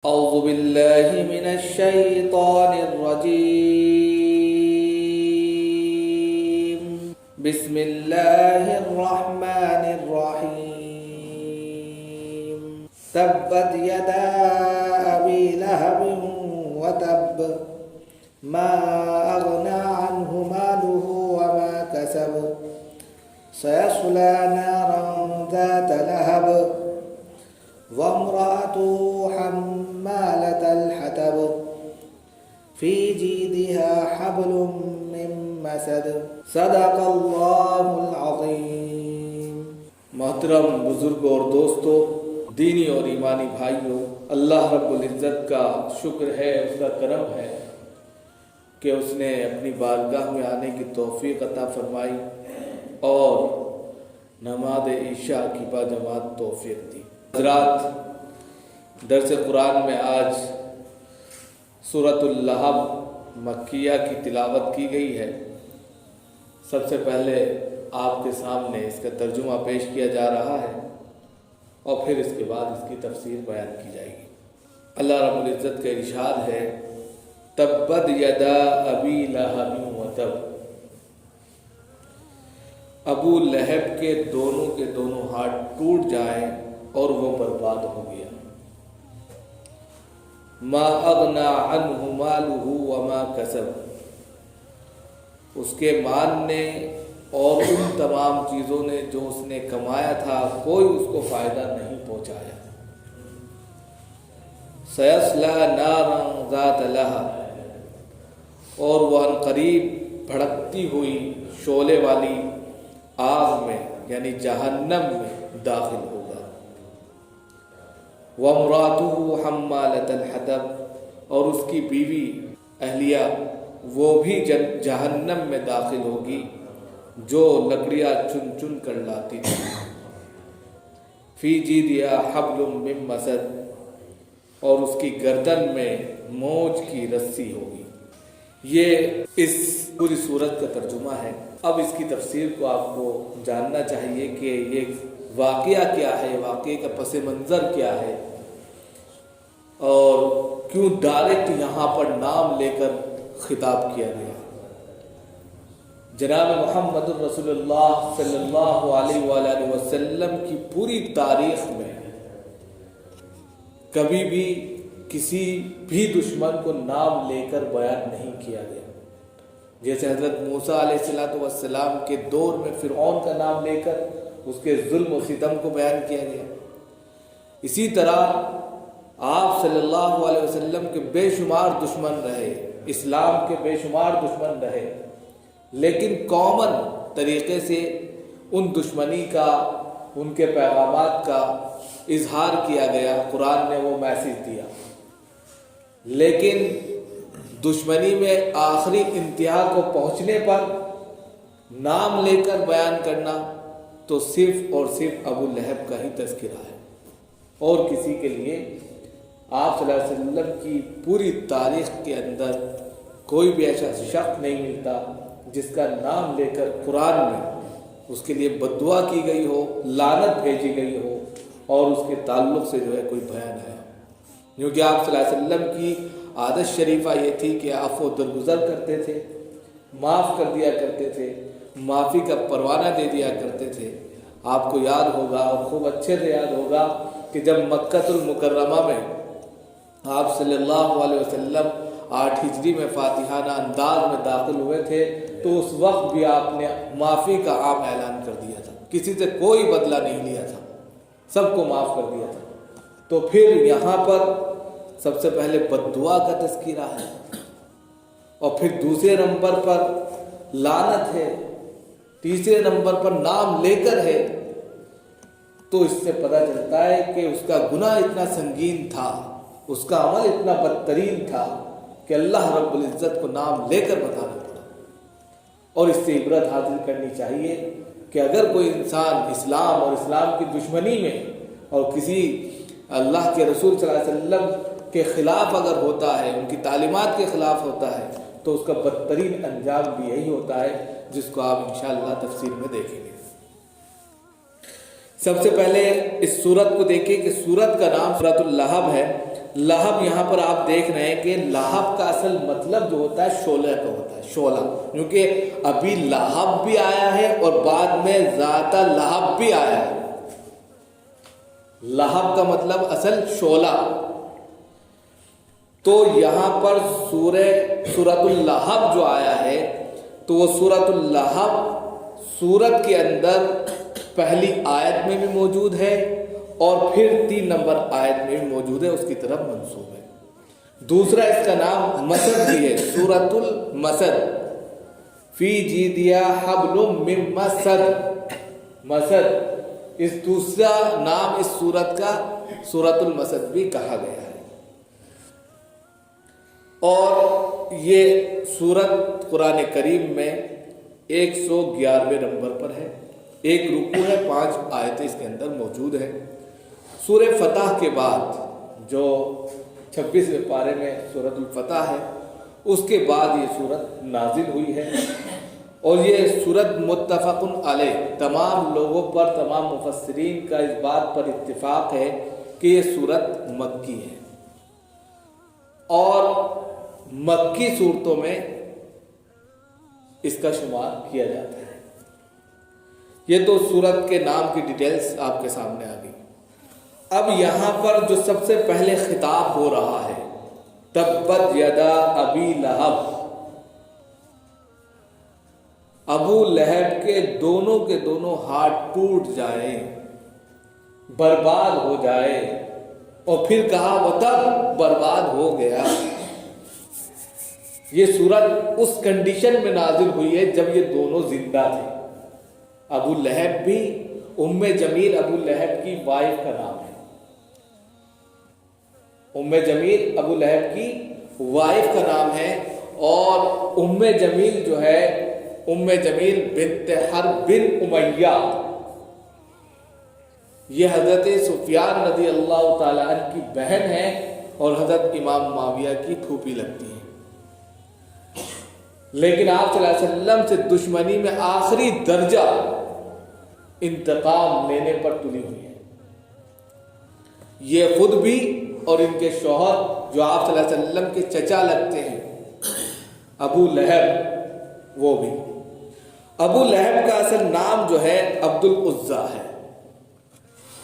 أعوذ بالله من الشيطان الرجيم. بسم الله الرحمن الرحيم. تبت يدا أبي لهب وتب ما أغنى عنه ماله وما كسب سيصلى نارا ذات لهب وامرأته حمالة الحطب في جيدها حبل من مسد صدق اللہ العظیم. محترم بزرگوں اور دوستوں، دینی اور ایمانی بھائیوں، اللہ رب العزت کا شکر ہے، اس کا کرم ہے کہ اس نے اپنی بارگاہ میں آنے کی توفیق عطا فرمائی اور نماز عشاء کی باجماعت توفیق دی. حضرات، درس قرآن میں آج سورۃ اللہب مکیہ کی تلاوت کی گئی ہے. سب سے پہلے آپ کے سامنے اس کا ترجمہ پیش کیا جا رہا ہے اور پھر اس کے بعد اس کی تفسیر بیان کی جائے گی. اللہ رب العزت کا ارشاد ہے، تبت یدا ابی لہب وتب. ابو لہب کے دونوں ہاتھ ٹوٹ جائیں اور وہ برباد ہو گیا. ما اغنى عنه ماله وما كسب. اس کے مال نے اور ان تمام چیزوں نے جو اس نے کمایا تھا کوئی اس کو فائدہ نہیں پہنچایا. سيصلى نارا ذات لهب. اور وہ عنقریب بھڑکتی ہوئی شعلے والی آگ میں یعنی جہنم میں داخل ہوگا. وَامْرَأَتُهُ حَمَّالَةَ الْحَطَبِ. اور اس کی بیوی اہلیہ وہ بھی جہنم میں داخل ہوگی جو لکڑیاں چن چن کر لاتی تھی. فِي جِيدِهَا حَبْلٌ مِّن مَّسَدٍ. اور اس کی گردن میں موج کی رسی ہوگی. یہ اس پوری سورت کا ترجمہ ہے. اب اس کی تفسیر کو آپ کو جاننا چاہیے کہ یہ واقعہ کیا ہے، واقعے کا پس منظر کیا ہے اور کیوں ڈائریکٹ یہاں پر نام لے کر خطاب کیا گیا. جناب محمد رسول اللہ صلی اللہ علیہ وآلہ وسلم کی پوری تاریخ میں کبھی بھی کسی بھی دشمن کو نام لے کر بیان نہیں کیا گیا. جیسے حضرت موسیٰ علیہ السلام کے دور میں فرعون کا نام لے کر اس کے ظلم و ستم کو بیان کیا گیا، اسی طرح آپ صلی اللہ علیہ وسلم کے بے شمار دشمن رہے، اسلام کے بے شمار دشمن رہے، لیکن کامن طریقے سے ان دشمنی کا، ان کے پیغامات کا اظہار کیا گیا. قرآن نے وہ میسج دیا، لیکن دشمنی میں آخری انتہا کو پہنچنے پر نام لے کر بیان کرنا تو صرف اور صرف ابو لہب کا ہی تذکرہ ہے اور کسی کے لیے آپ صلی اللہ علیہ وسلم کی پوری تاریخ کے اندر کوئی بھی ایسا شخص نہیں ملتا جس کا نام لے کر قرآن میں اس کے لیے بددعا کی گئی ہو، لعنت بھیجی گئی ہو اور اس کے تعلق سے جو ہے کوئی بیان ہے. کیونکہ آپ صلی اللہ علیہ وسلم کی عادت شریفہ یہ تھی کہ عفو و درگزر کرتے تھے، معاف کر دیا کرتے تھے، معافی کا پروانہ دے دیا کرتے تھے. آپ کو یاد ہوگا اور خوب اچھے سے یاد ہوگا کہ جب مکہ المکرمہ میں آپ صلی اللہ علیہ وسلم 8 ہجری میں فاتحانہ انداز میں داخل ہوئے تھے تو اس وقت بھی آپ نے معافی کا عام اعلان کر دیا تھا. کسی سے کوئی بدلہ نہیں لیا تھا، سب کو معاف کر دیا تھا. تو پھر یہاں پر سب سے پہلے بددعا کا تذکرہ ہے اور پھر دوسرے نمبر پر لعنت ہے، تیسرے نمبر پر نام لے کر ہے. تو اس سے پتہ چلتا ہے کہ اس کا گناہ اتنا سنگین تھا، اس کا عمل اتنا بدترین تھا کہ اللہ رب العزت کو نام لے کر بتانا پڑا. اور اس سے عبرت حاصل کرنی چاہیے کہ اگر کوئی انسان اسلام اور اسلام کی دشمنی میں اور کسی اللہ کے رسول صلی اللہ علیہ وسلم کے خلاف اگر ہوتا ہے، ان کی تعلیمات کے خلاف ہوتا ہے، تو اس کا بدترین انجام بھی یہی ہوتا ہے جس کو آپ انشاءاللہ تفسیر میں دیکھیں گے. سب سے پہلے اس سورت کو دیکھیں کہ سورت کا نام سورۃ اللہب ہے لہب یہاں پر آپ دیکھ رہے ہیں کہ لہب کا اصل مطلب جو ہوتا ہے شعلہ کا ہوتا ہے، شعلہ، کیونکہ ابھی لہب بھی آیا ہے اور بعد میں ذات لہب بھی آیا ہے۔ لہب کا مطلب اصل شعلہ۔ تو یہاں پر سورۃ اللہب جو آیا ہے تو وہ سورۃ اللہب سورت کے اندر پہلی آیت میں بھی موجود ہے اور پھر 3 نمبر آیت میں بھی موجود ہے، اس کی طرف منسوب ہے۔ دوسرا اس کا نام مسد بھی ہے، سورۃ المسد، فی جیدہا حبل من مسد، مسد، اس دوسرا نام اس سورت کا سورۃ المسد بھی کہا گیا ہے۔ اور یہ سورت قرآن کریم میں 111ویں نمبر پر ہے، ایک رکوع ہے، 5 آیتیں اس کے اندر موجود ہیں۔ سورہ فتح کے بعد جو 26ویں پارے میں سورۃ الفتح ہے، اس کے بعد یہ سورت نازل ہوئی ہے، اور یہ سورت متفق علیہ، تمام لوگوں پر، تمام مفسرین کا اس بات پر اتفاق ہے کہ یہ سورت مکی ہے، اور مکی صورتوں میں اس کا شمار کیا جاتا ہے۔ یہ تو سورت کے نام کی ڈیٹیلز آپ کے سامنے آ گئی۔ اب یہاں پر جو سب سے پہلے خطاب ہو رہا ہے، تبت یدا ابی لہب، ابو لہب کے دونوں ہاتھ ٹوٹ جائیں، برباد ہو جائے، اور پھر کہا وہ تب برباد ہو گیا۔ یہ سورت اس کنڈیشن میں نازل ہوئی ہے جب یہ دونوں زندہ تھے، ابو لہب بھی، ام جمیل ابو لہب کی وائف کا نام ہے، ام جمیل ابو لہب کی وائف کا نام ہے، اور ام جمیل جو ہے، ام جمیل بنت حرب بن امیہ، یہ حضرت سفیان رضی اللہ تعالیٰ عنہ کی بہن ہے اور حضرت امام معاویہ کی پھوپھی لگتی ہے، لیکن آپ صلی اللہ علیہ وسلم سے دشمنی میں آخری درجہ انتقام لینے پر تلی ہوئی ہے۔ یہ خود بھی اور ان کے شوہر جو آپ صلی اللہ علیہ وسلم کے چچا لگتے ہیں، ابو لہب، وہ بھی۔ ابو لہب کا اصل نام جو ہے عبد العزیٰ ہے،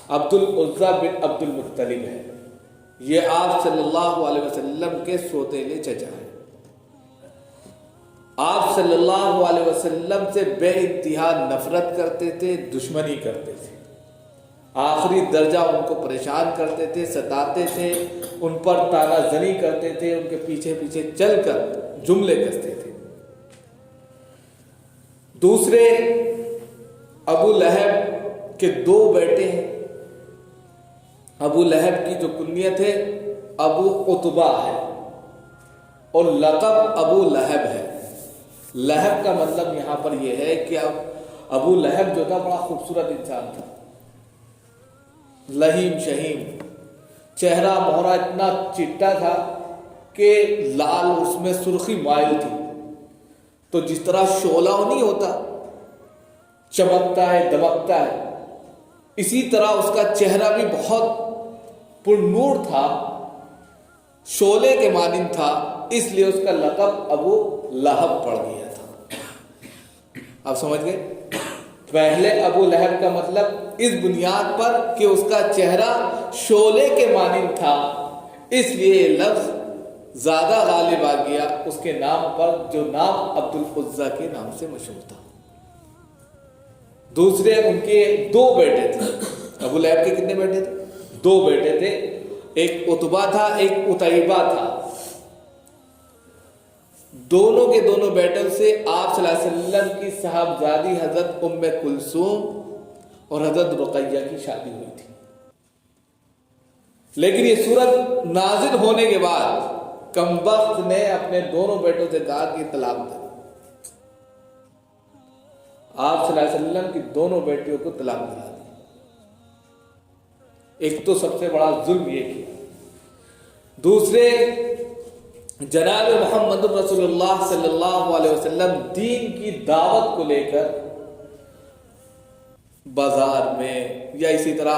عبد العزیٰ بن عبد المطلب ہے، یہ آپ صلی اللہ علیہ وسلم کے سوتیلے چچا ہیں۔ آپ صلی اللہ علیہ وسلم سے بے انتہا نفرت کرتے تھے، دشمنی کرتے تھے، آخری درجہ ان کو پریشان کرتے تھے، ستاتے تھے، ان پر طعنہ زنی کرتے تھے، ان کے پیچھے پیچھے چل کر جملے کستے تھے۔ دوسرے ابو لہب کے 2 بیٹے ہیں۔ ابو لہب کی جو کنیت ہے ابو عتبہ ہے، اور لقب ابو لہب ہے۔ لہب کا مطلب یہاں پر یہ ہے کہ ابو لہب جو تھا بڑا خوبصورت انسان تھا، لہیم شہیم، چہرہ مہرہ اتنا چٹا تھا کہ لال، اس میں سرخی مائل تھی، تو جس طرح شعلہ نہیں ہوتا، چمکتا ہے، دمکتا ہے، اسی طرح اس کا چہرہ بھی بہت پر نور تھا، شعلے کے مانند تھا، اس لیے اس کا لقب ابو لہب پڑ گیا تھا۔ آپ سمجھ گئے؟ پہلے ابو لہب کا مطلب اس بنیاد پر کہ اس کا چہرہ شعلے کے مانند تھا، اس لیے یہ لفظ زیادہ غالب آ گیا اس کے نام پر، جو نام عبد العزیٰ کے نام سے مشہور تھا۔ دوسرے ان کے 2 بیٹے تھے، ابو لہب کے کتنے بیٹے تھے؟ 2 بیٹے تھے، ایک عتبہ تھا، ایک عتیبہ تھا۔ دونوں کے دونوں بیٹوں سے آپ صلی اللہ علیہ وسلم کی صاحبزادی حضرت ام کلثوم اور حضرت رقیہ کی شادی ہوئی تھی، لیکن یہ سورت نازل ہونے کے بعد کمبخت نے اپنے دونوں بیٹوں سے کہا کہ طلاق دے۔ آپ صلی اللہ علیہ وسلم کی دونوں بیٹیوں کو طلاق دلا دی۔ ایک تو سب سے بڑا ظلم یہ کیا، دوسرے جناب محمد رسول اللہ صلی اللہ علیہ وسلم دین کی دعوت کو لے کر بازار میں یا اسی طرح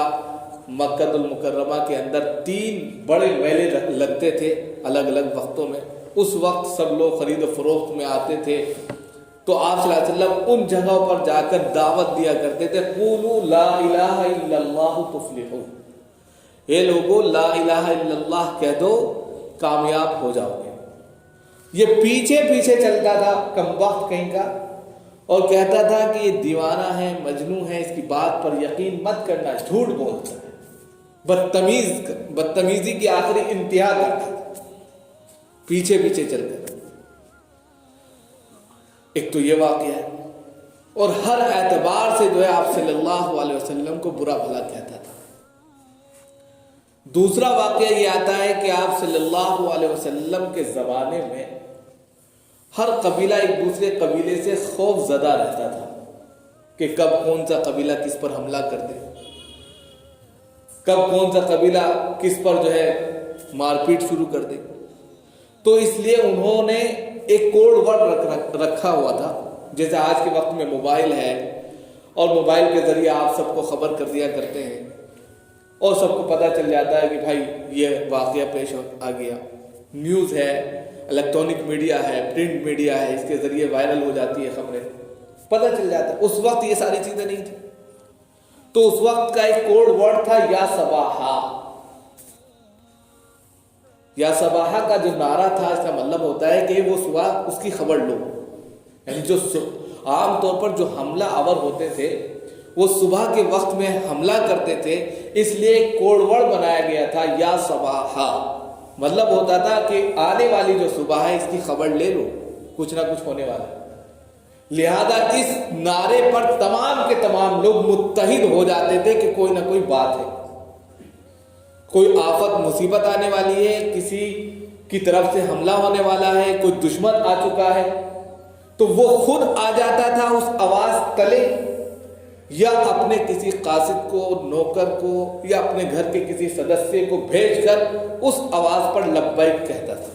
مکہ المکرمہ کے اندر 3 بڑے میلے لگتے تھے الگ الگ وقتوں میں. اس وقت سب لوگ خرید و فروخت میں آتے تھے. تو آپ صلی اللہ علیہ وسلم ان جگہوں پر جا کر دعوت دیا کرتے تھے, قولوا لا الہ الا اللہ تفلحوا, اے لوگو لا الہ الا اللہ کہہ دو کامیاب ہو جاؤ گے. یہ پیچھے پیچھے چلتا تھا کم وقت کہیں کا, اور کہتا تھا کہ یہ دیوانہ ہے, مجنون ہے, اس کی بات پر یقین مت کرنا, جھوٹ بولتا ہے, بدتمیزی کی آخری انتہا کرتا تھا, پیچھے پیچھے چلتا تھا. ایک تو یہ واقعہ ہے, اور ہر اعتبار سے جو ہے آپ صلی اللہ علیہ وسلم کو برا بھلا کہتا تھا. دوسرا واقعہ یہ آتا ہے کہ آپ صلی اللہ علیہ وسلم کے زمانے میں ہر قبیلہ ایک دوسرے قبیلے سے خوف زدہ رہتا تھا کہ کب کون سا قبیلہ کس پر حملہ کر دے, کب کون سا قبیلہ کس پر جو ہے مار پیٹ شروع کر دے. تو اس لیے انہوں نے ایک کوڈ ورڈ رکھا ہوا تھا. جیسے آج کے وقت میں موبائل ہے, اور موبائل کے ذریعے آپ سب کو خبر کر دیا کرتے ہیں, اور سب کو پتہ چل جاتا ہے کہ بھائی یہ واقعہ پیش آ گیا. نیوز ہے, الیکٹرانک میڈیا ہے, پرنٹ میڈیا ہے, اس کے ذریعے وائرل ہو جاتی ہے خبریں, پتہ چل جاتا ہے. اس وقت یہ ساری چیزیں نہیں تھیں. تو اس وقت کا ایک کوڈ ورڈ تھا یا صباحا. یا صباحا کا جو نعرہ تھا, اس کا مطلب ہوتا ہے کہ وہ صبح اس کی خبر لو. یعنی جو عام طور پر جو حملہ آور ہوتے تھے وہ صبح کے وقت میں حملہ کرتے تھے, اس لیے ایک کوڈ ورڈ بنایا گیا تھا یا صباحا. مطلب ہوتا تھا کہ آنے والی جو صبح ہے اس کی خبر لے لو, کچھ نہ کچھ ہونے والا ہے. لہذا اس نعرے پر تمام کے تمام لوگ متحد ہو جاتے تھے کہ کوئی نہ کوئی بات ہے, کوئی آفت مصیبت آنے والی ہے, کسی کی طرف سے حملہ ہونے والا ہے, کوئی دشمن آ چکا ہے. تو وہ خود آ جاتا تھا اس آواز تلے, یا اپنے کسی قاصد کو, نوکر کو, یا اپنے گھر کے کسی سدسیہ کو بھیج کر اس آواز پر لبیک کہتا تھا.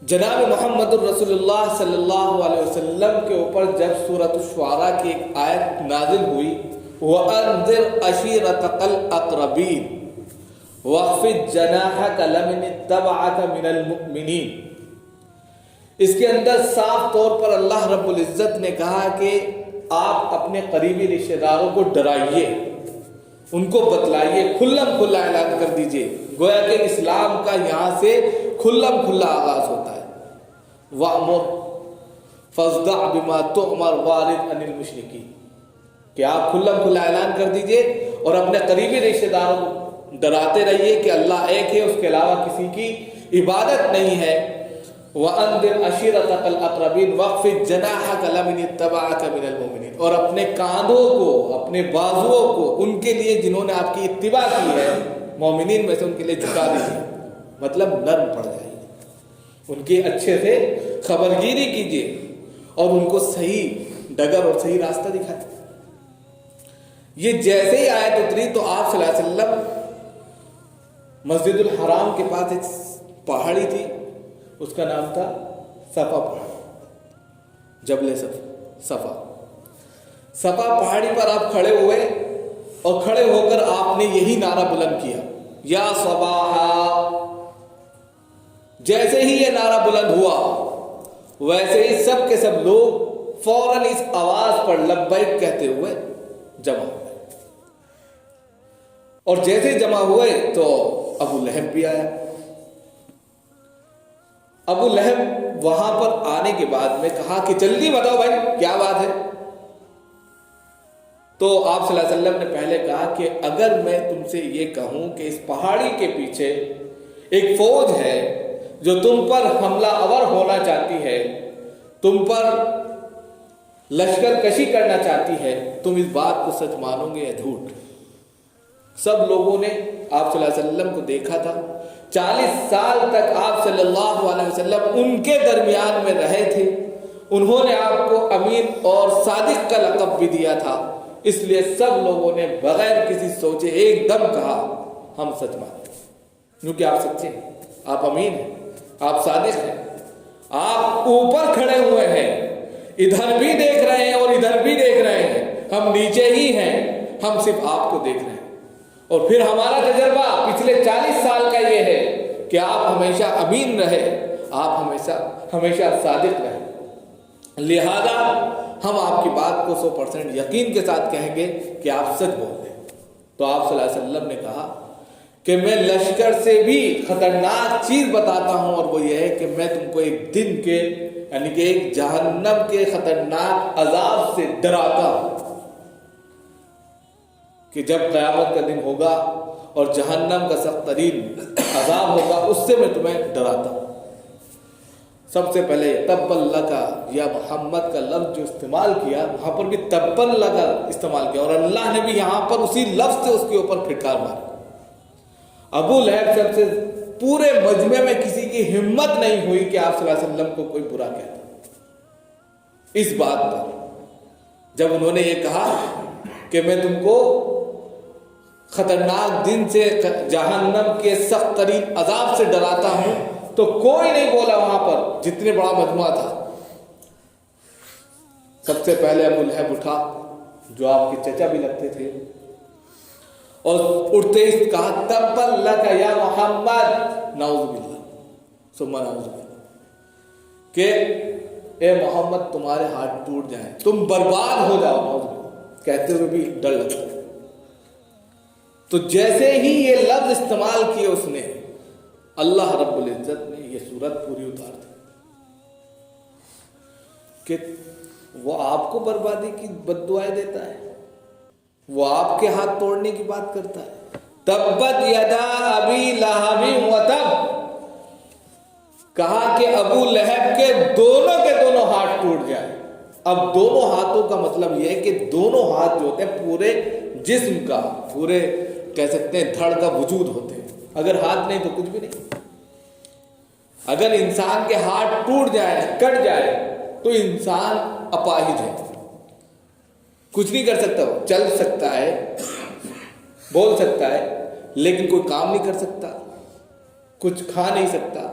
جناب محمد الرسول اللہ صلی اللہ علیہ وسلم کے اوپر جب سورۃ الشعراء کی ایک آیت نازل ہوئی, وَأَنذِرْ عَشِيرَتَكَ الْأَقْرَبِينَ وَاخْفِضْ جَنَاحَكَ لِمَنِ اتَّبَعَكَ مِنَ الْمُؤْمِنِينَ, اس کے اندر صاف طور پر اللہ رب العزت نے کہا کہ آپ اپنے قریبی رشتہ داروں کو ڈرائیے, ان کو بتلائیے, کھلم کھلا اعلان کر دیجئے. گویا کہ اسلام کا یہاں سے کھلم کھلا آغاز ہوتا ہے. وَأْمُرْ فَاصْدَعْ بِمَا تُؤْمَرْ وَأَعْرِضْ عَنِ الْمُشْرِكِينَ, کہ آپ کھلم کھلا اعلان کر دیجئے اور اپنے قریبی رشتہ داروں کو ڈراتے رہیے کہ اللہ ایک ہے, اس کے علاوہ کسی کی عبادت نہیں ہے. وَأَنذِرْ عَشِيرَتَكَ الْأَقْرَبِينَ وَاخْفِضْ جَنَاحَكَ لِمَنِ اتَّبَعَكَ مِنَ الْمُؤْمِنِينَ, اور اپنے کاندھوں کو, اپنے بازوؤں کو ان کے لیے جنہوں نے آپ کی اتباع کی ہے, مومنین میں سے ان کے لیے جھکا دیجیے. مطلب نرم پڑ جائیے, ان کی اچھے سے خبرگیری کیجیے, اور ان کو صحیح ڈگر اور صحیح راستہ دکھائیے. یہ جیسے ہی آیت اتری تو آپ صلی اللہ علیہ وسلم مسجد الحرام کے پاس ایک پہاڑی تھی, اس کا نام تھا صفا پہاڑی, جبل صفا. صفا پہاڑی پر آپ کھڑے ہوئے, اور کھڑے ہو کر آپ نے یہی نعرہ بلند کیا, یا صباحا. جیسے ہی یہ نعرہ بلند ہوا ویسے ہی سب کے سب لوگ فوراً اس آواز پر لبیک کہتے ہوئے جمع ہوئے. اور جیسے جمع ہوئے تو ابو لہب بھی آیا. ابو لہب وہاں پر آنے کے بعد میں کہا کہ جلدی بتاؤ بھائی کیا بات ہے. تو آپ صلی اللہ علیہ وسلم نے پہلے کہا کہ اگر میں تم سے یہ کہوں کہ اس پہاڑی کے پیچھے ایک فوج ہے جو تم پر حملہ آور ہونا چاہتی ہے, تم پر لشکر کشی کرنا چاہتی ہے, تم اس بات کو سچ مانو گے یا جھوٹ؟ سب لوگوں نے آپ صلی اللہ علیہ وسلم کو دیکھا تھا. 40 سال تک آپ صلی اللہ علیہ وسلم ان کے درمیان میں رہے تھے. انہوں نے آپ کو امین اور صادق کا لقب بھی دیا تھا. اس لیے سب لوگوں نے بغیر کسی سوچے ایک دم کہا ہم سچ مانتے ہیں, کیونکہ آپ سچے ہیں, آپ امین ہیں, آپ صادق ہیں, آپ اوپر کھڑے ہوئے ہیں, ادھر بھی دیکھ رہے ہیں اور ادھر بھی دیکھ رہے ہیں, ہم نیچے ہی ہیں, ہم صرف آپ کو دیکھ رہے ہیں. اور پھر ہمارا تجربہ پچھلے 40 سال کا یہ ہے کہ آپ ہمیشہ امین رہے، آپ ہمیشہ صادق رہے، لہذا ہم آپ کی بات کو 100% یقین کے ساتھ کہیں گے کہ آپ سچ بول رہے ہیں۔ تو آپ صلی اللہ علیہ وسلم نے کہا کہ میں لشکر سے بھی خطرناک چیز بتاتا ہوں، اور وہ یہ ہے کہ میں تم کو ایک دن کے یعنی کہ ایک جہنم کے خطرناک عذاب سے ڈراتا ہوں، کہ جب قیامت کا دن ہوگا اور جہنم کا سخت ترین عذاب ہوگا، اس سے میں تمہیں ڈراتا ہوں۔ سب سے پہلے تب اللہ کا یا محمد کا لفظ جو استعمال کیا، وہاں پر بھی تب اللہ کا استعمال کیا، اور اللہ نے بھی یہاں پر اسی لفظ سے اس کے اوپر پھٹکار ماری۔ ابو لہب سب سے پورے مجمع میں کسی کی ہمت نہیں ہوئی کہ آپ صلی اللہ علیہ وسلم کو کوئی برا کہتا۔ اس بات پر جب انہوں نے یہ کہا کہ میں تم کو خطرناک دن سے، جہنم کے سخت ترین عذاب سے ڈراتا ہوں، تو کوئی نہیں بولا وہاں پر، جتنے بڑا مجموعہ تھا۔ سب سے پہلے ابو لہب اٹھا، جو آپ کے چچا بھی لگتے تھے، اور اٹھتے ہی کہا تب لک یا محمد، نعوذ باللہ ثم نعوذ باللہ، کہ اے محمد تمہارے ہاتھ ٹوٹ جائیں، تم برباد ہو جاؤ، نعوذ باللہ، کہتے ہوئے بھی ڈر لگتا ہے۔ تو جیسے ہی یہ لفظ استعمال کیے اس نے، اللہ رب العزت نے یہ صورت پوری اتار دی کہ وہ آپ کو بربادی کی بد دعائیں دیتا ہے، وہ آپ کے ہاتھ توڑنے کی بات کرتا ہے۔ تبت یدا ابی لہب وتب، کہا کہ ابو لہب کے دونوں ہاتھ ٹوٹ جائیں۔ اب دونوں ہاتھوں کا مطلب یہ ہے کہ دونوں ہاتھ جو ہوتے ہیں پورے جسم کا، پورے کہہ سکتے ہیں دھڑ کا وجود ہوتے ہیں، اگر ہاتھ نہیں تو کچھ بھی نہیں۔ اگر انسان کے ہاتھ ٹوٹ جائے، کٹ جائے، تو انسان اپاہج ہے، کچھ نہیں کر سکتا، وہ چل سکتا ہے، بول سکتا ہے، لیکن کوئی کام نہیں کر سکتا، کچھ کھا نہیں سکتا،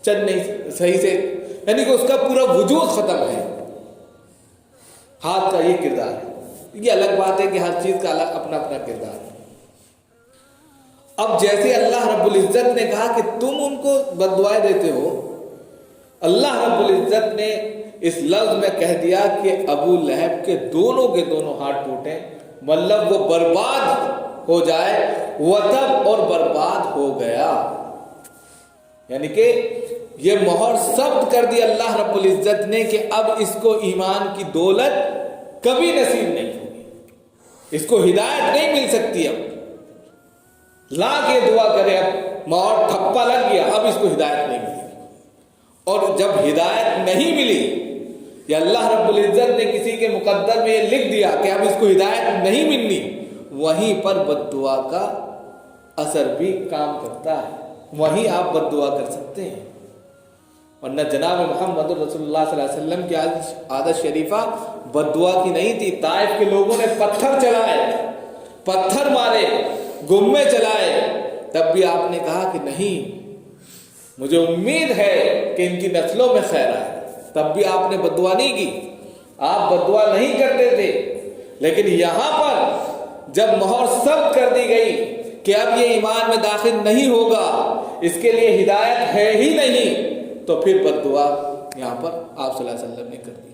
چل نہیں صحیح سے، یعنی کہ اس کا پورا وجود ختم ہے۔ ہاتھ کا یہ کردار ہے۔ یہ الگ بات ہے کہ ہر چیز کا الگ اپنا اپنا کردار ہے۔ اب جیسے اللہ رب العزت نے کہا کہ تم ان کو بد دعائیں دیتے ہو، اللہ رب العزت نے اس لفظ میں کہہ دیا کہ ابو لہب کے دونوں ہاتھ ٹوٹے، مطلب وہ برباد ہو جائے، وتب، اور برباد ہو گیا، یعنی کہ یہ مہر ثبت کر دی اللہ رب العزت نے کہ اب اس کو ایمان کی دولت کبھی نصیب نہیں ہوگی، اس کو ہدایت نہیں مل سکتی۔ اب لا کے دعا کرے، اب مہر ٹھپا لگ گیا، اب اس کو ہدایت نہیں ملی۔ اور جب ہدایت نہیں ملی، یا اللہ رب العزت نے کسی کے مقدر میں یہ لکھ دیا کہ اب اس کو ہدایت نہیں ملنی، وہیں پر بد دعا کا اثر بھی کام کرتا ہے، وہیں آپ بد دعا کر سکتے ہیں۔ ورنہ جناب محمد رسول اللہ صلی اللہ علیہ وسلم کی عادت شریفہ بد دعا کی نہیں تھی۔ طائف کے لوگوں نے پتھر چلائے، پتھر مارے، گمے چلائے، تب بھی آپ نے کہا کہ نہیں، مجھے امید ہے کہ ان کی نسلوں میں خیر آئے، تب بھی آپ نے بد دعا نہیں کی، آپ بد دعا نہیں کرتے تھے۔ لیکن یہاں پر جب مہر ثبت کر دی گئی کہ اب یہ ایمان میں داخل نہیں ہوگا، اس کے لیے ہدایت ہے ہی نہیں، تو پھر بد دعا یہاں پر آپ صلی اللہ علیہ وسلم نے کر دی،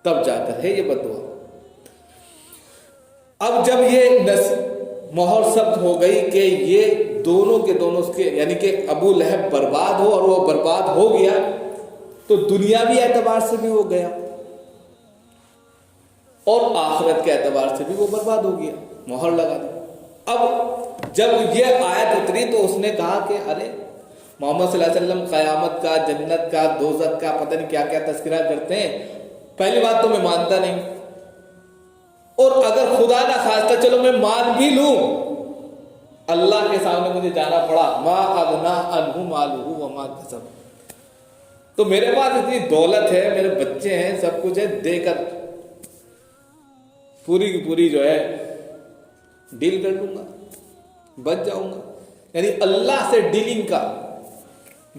تب جا کر ہے یہ بد دعا۔ اب جب یہ مہر ثبت ہو گئی کہ یہ دونوں کے دونوں کے، یعنی کہ ابو لہب برباد ہو، اور وہ برباد ہو گیا، تو دنیاوی اعتبار سے بھی وہ گیا، اور آخرت کے اعتبار سے بھی وہ برباد ہو گیا، مہر لگا دی۔ اب جب یہ آیت اتری تو اس نے کہا کہ ارے محمد صلی اللہ علیہ وسلم قیامت کا، جنت کا، دوزخ کا پتہ نہیں کیا کیا تذکرہ کرتے ہیں، پہلی بات تو میں مانتا نہیں، اور اگر خدا نہ خواستہ چلو میں مان بھی لوں، اللہ کے سامنے مجھے جانا پڑا، ما اغنا عنہ مالہ وما کسب، تو میرے پاس اتنی دولت ہے، میرے بچے ہیں، سب کچھ ہے، دے کر پوری کی پوری جو ہے ڈیل کر لوں گا، بچ جاؤں گا، یعنی اللہ سے ڈیلنگ کا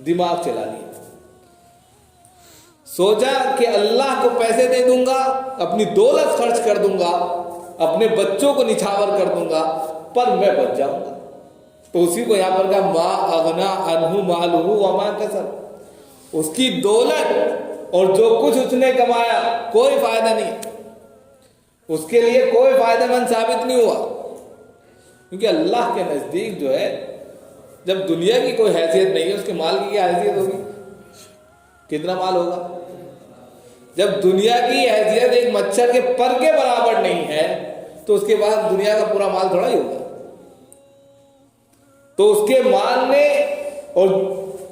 دماغ چلا لیا۔ سوچا کہ اللہ کو پیسے دے دوں گا، اپنی دولت خرچ کر دوں گا، اپنے بچوں کو نچھاور کر دوں گا، پر میں بچ جاؤں گا. تو اسی کو یہاں پر کہا ما اغنا عنہ مالہ وما کسب، اس کی دولت اور جو کچھ اس نے کمایا کوئی فائدہ نہیں، اس کے لیے کوئی فائدہ مند ثابت نہیں ہوا. کیونکہ اللہ کے نزدیک جو ہے جب دنیا کی کوئی حیثیت نہیں ہے، اس کے مال کی کیا حیثیت ہوگی؟ کتنا مال ہوگا؟ جب دنیا کی حیثیت ایک مچھر کے پر کے برابر نہیں ہے تو اس کے بعد دنیا کا پورا مال تھوڑا ہی ہوگا. تو اس کے مال نے اور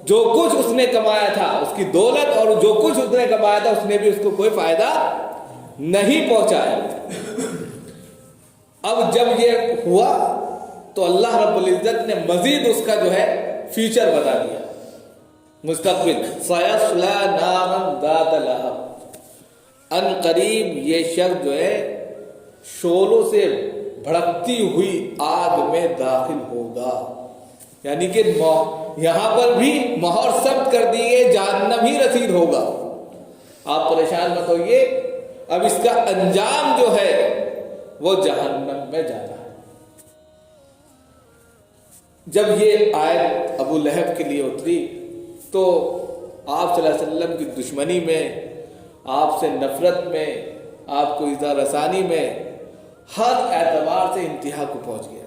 جو کچھ اس نے کمایا تھا، اس کی دولت اور جو کچھ اس نے کمایا تھا، اس نے بھی اس کو کوئی فائدہ نہیں پہنچایا. اب جب یہ ہوا تو اللہ رب العزت نے مزید اس کا جو ہے فیچر بتا دیا، مستقبل. سیصلی نارا ذات لہب، ان قریب یہ شخص جو ہے شعلوں سے بھڑکتی ہوئی آگ میں داخل ہوگا. یعنی کہ یہاں پر بھی مہر ثبت کر دی گئی، جہنم ہی رسید ہوگا. آپ پریشان مت ہوئیے، اب اس کا انجام جو ہے وہ جہنم میں جانا ہے. جب یہ آیت ابو لہب کے لیے اتری تو آپ صلی اللہ علیہ وسلم کی دشمنی میں، آپ سے نفرت میں، آپ کو ایذا رسانی میں ہر اعتبار سے انتہا کو پہنچ گیا.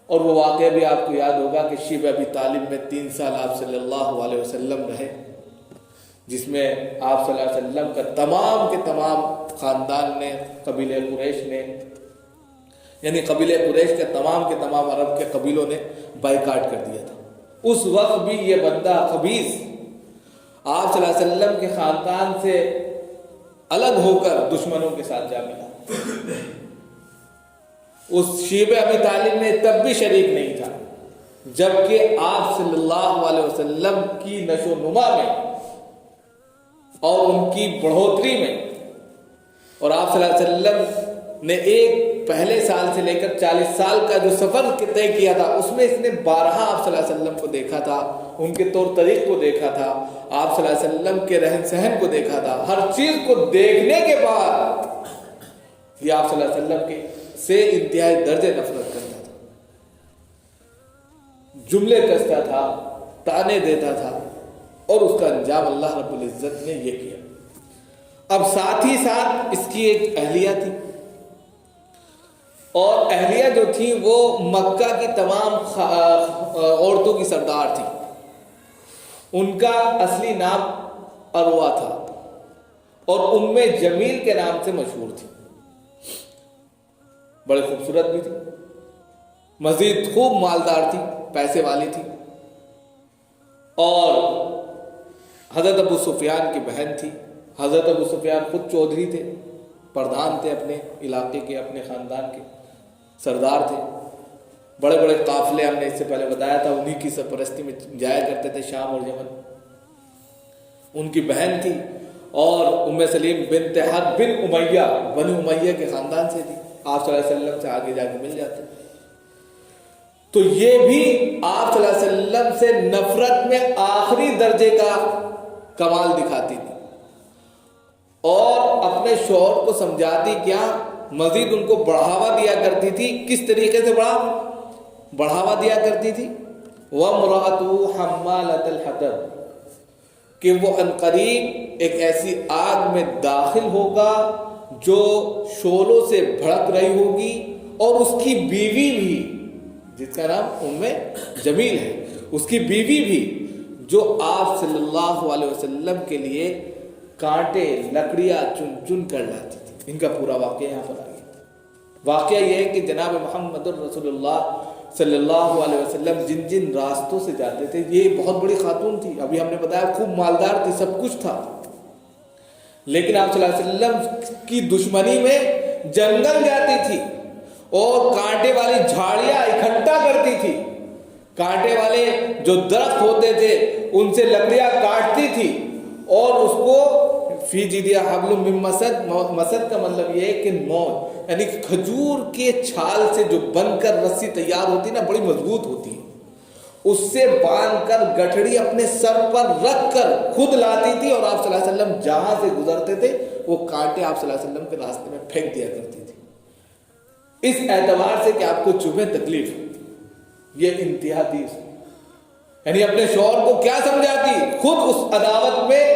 اور وہ واقعہ بھی آپ کو یاد ہوگا کہ شیب ابی طالب میں 3 سال آپ صلی اللہ علیہ وسلم رہے، جس میں آپ صلی اللہ علیہ وسلم کا تمام کے تمام خاندان نے، قبیلہ قریش نے، یعنی قبیلہ قریش کے تمام عرب کے قبیلوں نے بائیکاٹ کر دیا تھا. اس وقت بھی یہ بندہ خبیث آپ صلی اللہ علیہ وسلم کے خاندان سے الگ ہو کر دشمنوں کے ساتھ جا ملا. اس شیب ابی طالب میں تب بھی شریک نہیں تھا، جبکہ آپ صلی اللہ علیہ وسلم کی نشو و نما میں اور ان کی بڑھوتری میں، اور آپ صلی اللہ علیہ وسلم نے ایک پہلے سال سے لے کر 40 سال کا جو سفر طے کیا تھا، اس میں اس نے 12 آپ صلی اللہ علیہ وسلم کو دیکھا تھا، ان کے طور طریق کو دیکھا تھا، آپ صلی اللہ علیہ وسلم کے رہن سہن کو دیکھا تھا. ہر چیز کو دیکھنے کے بعد یہ آپ صلی اللہ علیہ وسلم کے سے انتہائی درجے نفرت کرتا تھا، جملے کستا تھا، تانے دیتا تھا، اور اس کا انجام اللہ رب العزت نے یہ کیا. اب ساتھ ہی ساتھ اس کی ایک اہلیہ تھی، اور اہلیہ جو تھی وہ مکہ کی تمام عورتوں کی سردار تھی. ان کا اصلی نام عروہ تھا اور ام جمیل کے نام سے مشہور تھی. بڑے خوبصورت بھی تھی، مزید خوب مالدار تھی، پیسے والی تھی، اور حضرت ابو سفیان کی بہن تھی. حضرت ابو سفیان خود چودھری تھے، پردھان تھے، اپنے علاقے کے، اپنے خاندان کے سردار تھے. بڑے بڑے قافلے ہم نے اس سے پہلے بتایا تھا انہی کی سرپرستی میں جایا کرتے تھے شام اور یمن. ان کی بہن تھی، اور ام سلیم بنت حرب بن امیہ، بنی امیہ کے خاندان سے تھی. آپ صلی اللہ علیہ وسلم سے آگے جا کے مل جاتے. تو یہ بھی آپ صلی اللہ علیہ وسلم سے نفرت میں آخری درجے کا کمال دکھاتی تھی، اور اپنے شوہر کو سمجھاتی کیا، مزید ان کو بڑھاوا دیا کرتی تھی. کس طریقے سے بڑھاوا دیا کرتی تھی؟ وَامْرَأَتُهُ حَمَّالَةَ الْحَطَبِ، کہ وہ عنقریب ایک ایسی آگ میں داخل ہوگا جو شعلوں سے بھڑک رہی ہوگی، اور اس کی بیوی بھی، جس کا نام ام جمیل ہے، اس کی بیوی بھی، جو آپ صلی اللہ علیہ وسلم کے لیے کانٹے لکڑیاں چن چن کر لاتی تھی. ان کا پورا واقعہ یہاں پر آ گیا. واقعہ یہ ہے کہ جناب محمد رسول اللہ صلی اللہ علیہ وسلم جن جن راستوں سے جاتے تھے، یہ بہت بڑی خاتون تھی، ابھی ہم نے بتایا خوب مالدار تھی، سب کچھ تھا، لیکن آپ صلی اللہ علیہ وسلم کی دشمنی میں جنگل جاتی تھی اور کانٹے والی جھاڑیاں اکٹھا کرتی تھی. کانٹے والے جو درخت ہوتے تھے ان سے لکڑیاں کاٹتی تھی، اور اس کو فی جیدیا حبل من مسد، مسد کا مطلب یہ ہے کہ موت، یعنی کھجور کے چھال سے جو بن کر رسی تیار ہوتی نا، بڑی مضبوط ہوتی ہے، اس سے باندھ کر گٹھڑی اپنے سر پر رکھ کر خود لاتی تھی، اور آپ صلی اللہ علیہ وسلم جہاں سے گزرتے تھے وہ کانٹے آپ صلی اللہ علیہ وسلم کے راستے میں پھینک دیا کرتی تھی. اس اعتبار سے کہ آپ کو چبھے تکلیف، یہ انتہا تھی. یعنی اپنے شوہر کو کیا سمجھاتی، خود اس عداوت میں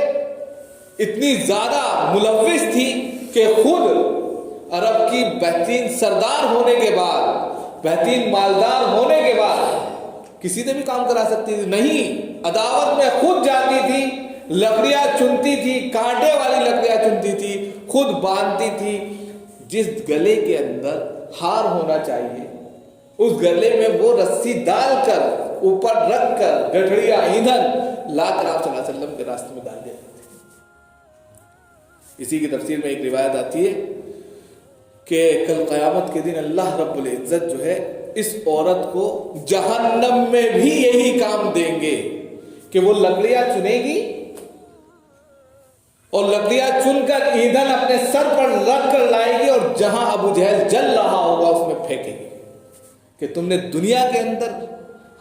اتنی زیادہ ملوث تھی کہ خود عرب کی بہترین سردار ہونے کے بعد، بہترین مالدار ہونے کے بعد کسی سے بھی کام کرا سکتی تھی نہیں، عداوت میں خود جاتی تھی، لکڑیاں چنتی تھی، کانٹے والی لکڑیاں چنتی تھی، خود باندھتی تھی. جس گلے کے اندر ہار ہونا چاہیے اس گلے میں وہ رسی ڈال کر اوپر رکھ کر گٹھڑی یا ایندھن لا کر آپ صلی اللہ علیہ وسلم کے راستے میں ڈال دیتے تھے. اسی کی تفسیر میں ایک روایت آتی ہے کہ کل قیامت کے دن اللہ رب العزت جو ہے اس عورت کو جہنم میں بھی یہی کام دیں گے کہ وہ لکڑیاں چنے گی اور لکڑیاں چن کر ایندھن اپنے سر پر رکھ کر لائے گی اور جہاں ابو جہل جل رہا ہوگا اس میں پھینکے گی کہ تم نے دنیا کے اندر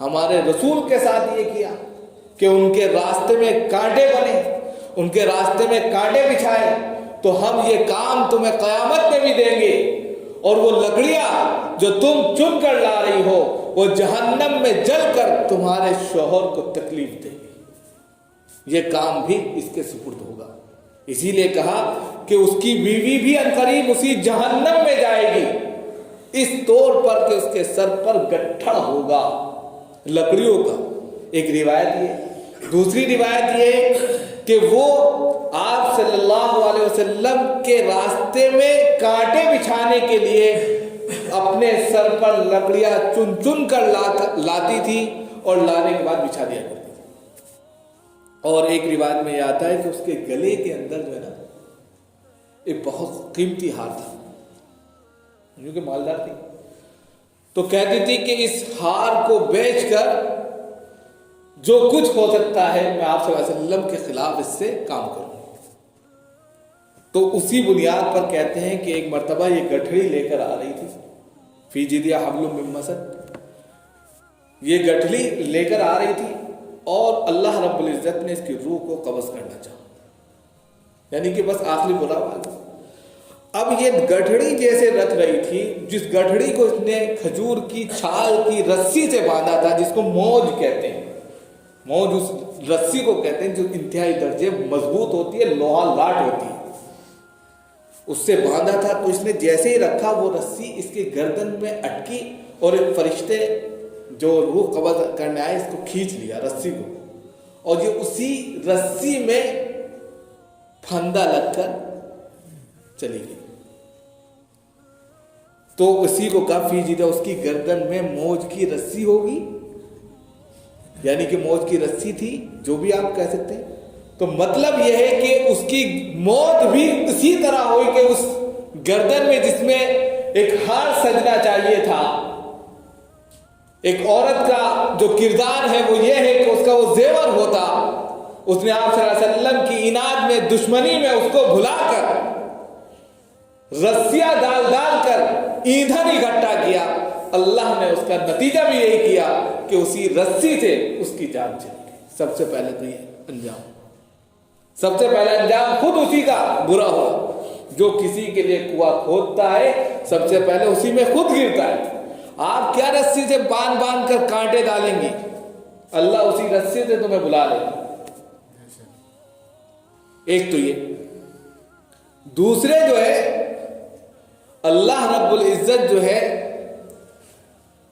ہمارے رسول کے ساتھ یہ کیا کہ ان کے راستے میں کانٹے بنے، ان کے راستے میں کانٹے بچھائے، تو ہم یہ کام تمہیں قیامت میں بھی دیں گے اور وہ لکڑیاں جو تم چن کر لا رہی ہو وہ جہنم میں جل کر تمہارے شوہر کو تکلیف دے گی. یہ کام بھی اس کے سپرد ہوگا. اسی لیے کہا کہ اس کی بیوی بھی عنقریب اسی جہنم میں جائے گی اس طور پر کہ اس کے سر پر گٹھڑ ہوگا لکڑیوں کا. ایک روایت یہ. دوسری روایت یہ کہ وہ آپ صلی اللہ علیہ وسلم کے راستے میں کانٹے بچھانے کے لیے اپنے سر پر لکڑیاں چن چن کر لاتی تھی اور لانے کے بعد بچھا دیا کرتی تھی. اور ایک روایت میں یہ آتا ہے کہ اس کے گلے کے اندر جو ہے نا ایک بہت قیمتی ہار تھا کیونکہ مالدار تھی، تو کہتی تھی کہ اس ہار کو بیچ کر جو کچھ ہو سکتا ہے میں آپ صلی اللہ علیہ وسلم کے خلاف اس سے کام کروں. تو اسی بنیاد پر کہتے ہیں کہ ایک مرتبہ یہ گٹھڑی لے کر آ رہی تھی، فی جیدہا حبل من مسد، یہ گٹھڑی لے کر آ رہی تھی اور اللہ رب العزت نے اس کی روح کو قبض کرنا چاہا، یعنی کہ بس آخری برا والا. اب یہ گٹھڑی جیسے رکھ رہی تھی، جس گٹھڑی کو اس نے کھجور کی چھال کی رسی سے باندھا تھا جس کو موج کہتے ہیں، موج اس رسی کو کہتے ہیں جو انتہائی درجے مضبوط ہوتی ہے، لوہا لاٹ ہوتی ہے، اس سے باندھا تھا. تو اس نے جیسے ہی رکھا وہ رسی اس کے گردن میں اٹکی اور ایک فرشتے جو روح قبض کرنے آئے اس کو کھینچ لیا رسی کو، اور یہ اسی رسی میں پھندا لگ کر چلی گئی. تو اسی کو کافی جیدہ اس کی گردن میں موج کی رسی ہوگی، یعنی کہ موج کی رسی تھی جو بھی آپ کہہ سکتے ہیں. تو مطلب یہ ہے کہ اس کی موت بھی اسی طرح ہوئی کہ اس گردن میں جس میں ایک ہار سجنا چاہیے تھا. ایک عورت کا جو کردار ہے وہ یہ ہے کہ اس کا وہ زیور ہوتا، اس نے آپ صلی اللہ علیہ وسلم کی عناد میں دشمنی میں اس کو بھلا کر رسیاں ڈال ڈال کر ایندھن اکٹھا کیا. اللہ نے اس کا نتیجہ بھی یہی کیا کہ اسی رسی سے اس کی جان چلی گئی. سب سے پہلے تو یہ انجام، سب سے پہلا انجام خود اسی کا برا ہوا. جو کسی کے لیے کنواں کھودتا ہے سب سے پہلے اسی میں خود گرتا ہے. آپ کیا رسی سے باندھ باندھ کر کانٹے ڈالیں گی، اللہ اسی رسی سے تمہیں بلا لے گا. ایک تو یہ. دوسرے جو ہے اللہ رب العزت جو ہے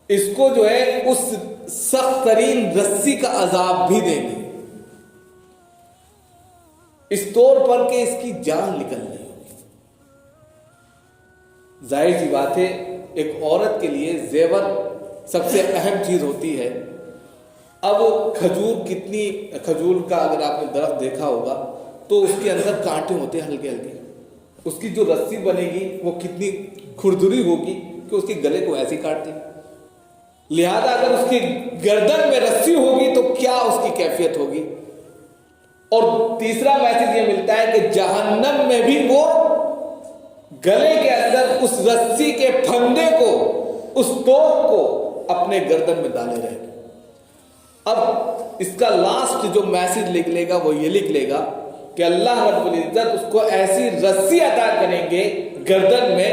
اس کو جو ہے اس سخت ترین رسی کا عذاب بھی دیں گے اس طور پر کہ اس کی جان نکل رہی ہوگی. ظاہر سی بات ہے ایک عورت کے لیے زیور سب سے اہم چیز ہوتی ہے. اب کھجور کا اگر آپ نے درخت دیکھا ہوگا تو اس کے اندر کانٹے ہوتے ہیں ہلکے ہلکے. اس کی جو رسی بنے گی وہ کتنی کھردری ہوگی کہ اس کے گلے کو ایسی کاٹ دے. لہذا اگر اس کی گردن میں رسی ہوگی تو کیا اس کی کیفیت ہوگی. اور تیسرا میسج یہ ملتا ہے کہ جہنم میں بھی وہ گلے کے اندر اس رسی کے پھندے کو، اس توق کو اپنے گردن میں ڈالے رہے گی. اب اس کا لاسٹ جو میسج لکھ لے گا وہ یہ لکھ لے گا کہ اللہ رب العزت اس کو ایسی رسی عطا کریں گے گردن میں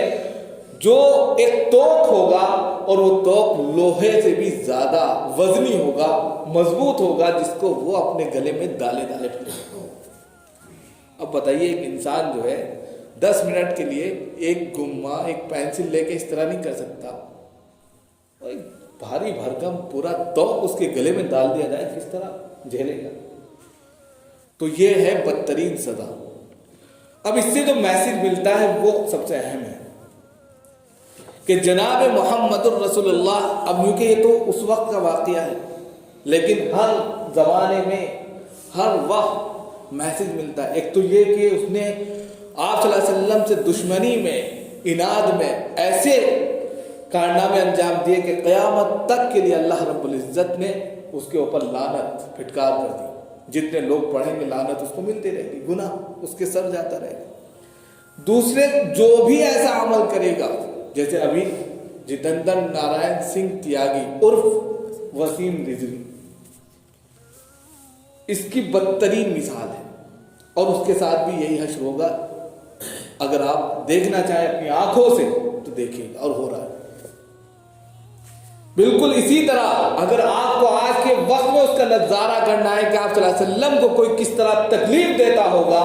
جو ایک توق ہوگا اور وہ توق لوہے سے بھی زیادہ وزنی ہوگا، مضبوط ہوگا، جس کو وہ اپنے گلے میں ڈالے پھرے۔ اب بتائیے ایک انسان جو ہے 10 منٹ کے لیے ایک گما ایک پینسل لے کے اس طرح نہیں کر سکتا، اور ایک بھاری بھرکم پورا توق اس کے گلے میں ڈال دیا جائے کس طرح جھیلے گا؟ تو یہ ہے بدترین سزا۔ اب اس سے جو میسج ملتا ہے وہ سب سے اہم ہے کہ جناب محمد الرسول اللہ، اب کیونکہ یہ تو اس وقت کا واقعہ ہے، لیکن ہر زمانے میں ہر وقت میسج ملتا ہے۔ ایک تو یہ کہ اس نے آپ صلی اللہ علیہ وسلم سے دشمنی میں، اناد میں ایسے کارنامے انجام دیے کہ قیامت تک کے لیے اللہ رب العزت نے اس کے اوپر لعنت پھٹکار کر دی۔ جتنے لوگ پڑھیں گے لعنت اس کو ملتی رہے گی، گناہ اس کے سر جاتا رہے گا۔ دوسرے، جو بھی ایسا عمل کرے گا، جیسے ابھی جتندر نارائن سنگھ تیاگی عرف وسیم رضوی، اس کی بدترین مثال ہے، اور اس کے ساتھ بھی یہی حشر ہوگا۔ اگر آپ دیکھنا چاہیں اپنی آنکھوں سے تو دیکھیے گا، اور ہو رہا ہے بالکل اسی طرح۔ اگر آپ کو آج کے وقت میں اس کا نظارہ کرنا ہے کہ آپ صلی اللہ علیہ وسلم کو کوئی کس طرح تکلیف دیتا ہوگا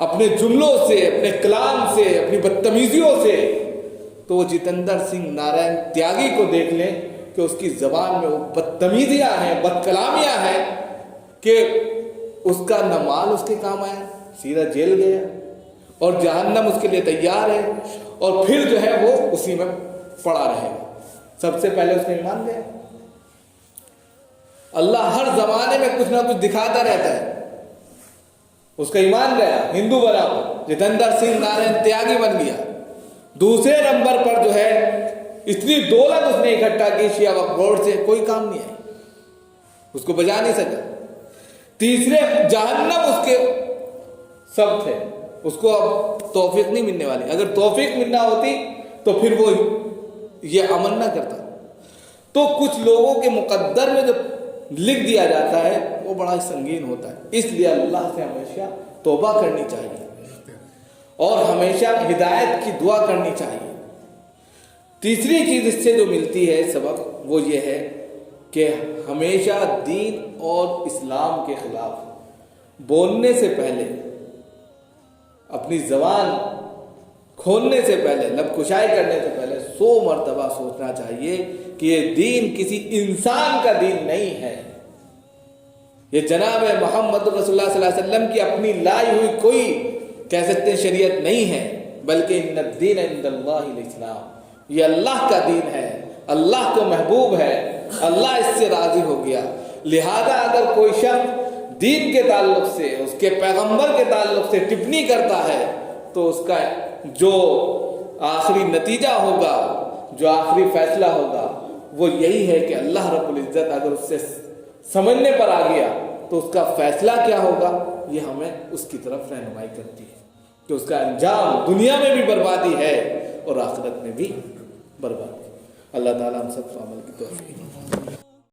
اپنے جملوں سے، اپنے کلام سے، اپنی بدتمیزیوں سے، تو وہ جتندر سنگھ نارائن تیاگی کو دیکھ لیں کہ اس کی زبان میں وہ بدتمیزیاں ہیں، بد کلامیاں ہیں کہ اس کا نہ مال اس کے کام آیا، سیدھا جیل گیا، اور جہنم اس کے لیے تیار ہے، اور پھر جو ہے وہ اسی میں پڑا رہے گا۔ سب سے پہلے اس نے ایمان لیا۔ اللہ ہر زمانے میں کچھ نہ کچھ دکھاتا رہتا ہے۔ اس کا ایمان گیا، ہندو بنا، جتندر سنگھ نارائن تیاگی بن گیا۔ دوسرے نمبر پر جو ہے اتنی دولت اس نے اکٹھا کی شیعہ وقف بورڈ سے، کوئی کام نہیں آئی، اس کو بجا نہیں سکا۔ تیسرے، جہنم اس کے سب تھے، اس کو اب توفیق نہیں ملنے والی۔ اگر توفیق ملنا ہوتی تو پھر وہ یہ عمل نہ کرتا۔ تو کچھ لوگوں کے مقدر میں جو لکھ دیا جاتا ہے وہ بڑا سنگین ہوتا ہے، اس لیے اللہ سے ہمیشہ توبہ کرنی چاہیے اور ہمیشہ ہدایت کی دعا کرنی چاہیے۔ تیسری چیز اس سے جو ملتی ہے سبق، وہ یہ ہے کہ ہمیشہ دین اور اسلام کے خلاف بولنے سے پہلے، اپنی زبان کھولنے سے پہلے، لب کشائی کرنے سے پہلے 100 مرتبہ سوچنا چاہیے کہ یہ دین کسی انسان کا دین نہیں ہے، یہ جناب محمد رسول اللہ صلی اللہ علیہ وسلم کی اپنی لائی ہوئی کوئی کہہ سکتے ہیں شریعت نہیں ہے، بلکہ ان الدین عند اللہ الاسلام، یہ اللہ کا دین ہے، اللہ کو محبوب ہے، اللہ اس سے راضی ہو گیا۔ لہذا اگر کوئی شخص دین کے تعلق سے، اس کے پیغمبر کے تعلق سے ٹپنی کرتا ہے تو اس کا جو آخری نتیجہ ہوگا، جو آخری فیصلہ ہوگا، وہ یہی ہے کہ اللہ رب العزت اگر اس سے سمجھنے پر آ گیا تو اس کا فیصلہ کیا ہوگا، یہ ہمیں اس کی طرف رہنمائی کرتی ہے کہ اس کا انجام دنیا میں بھی بربادی ہے اور آخرت میں بھی بربادی۔ اللہ تعالیٰ ہم سب کو عمل کی توفیق۔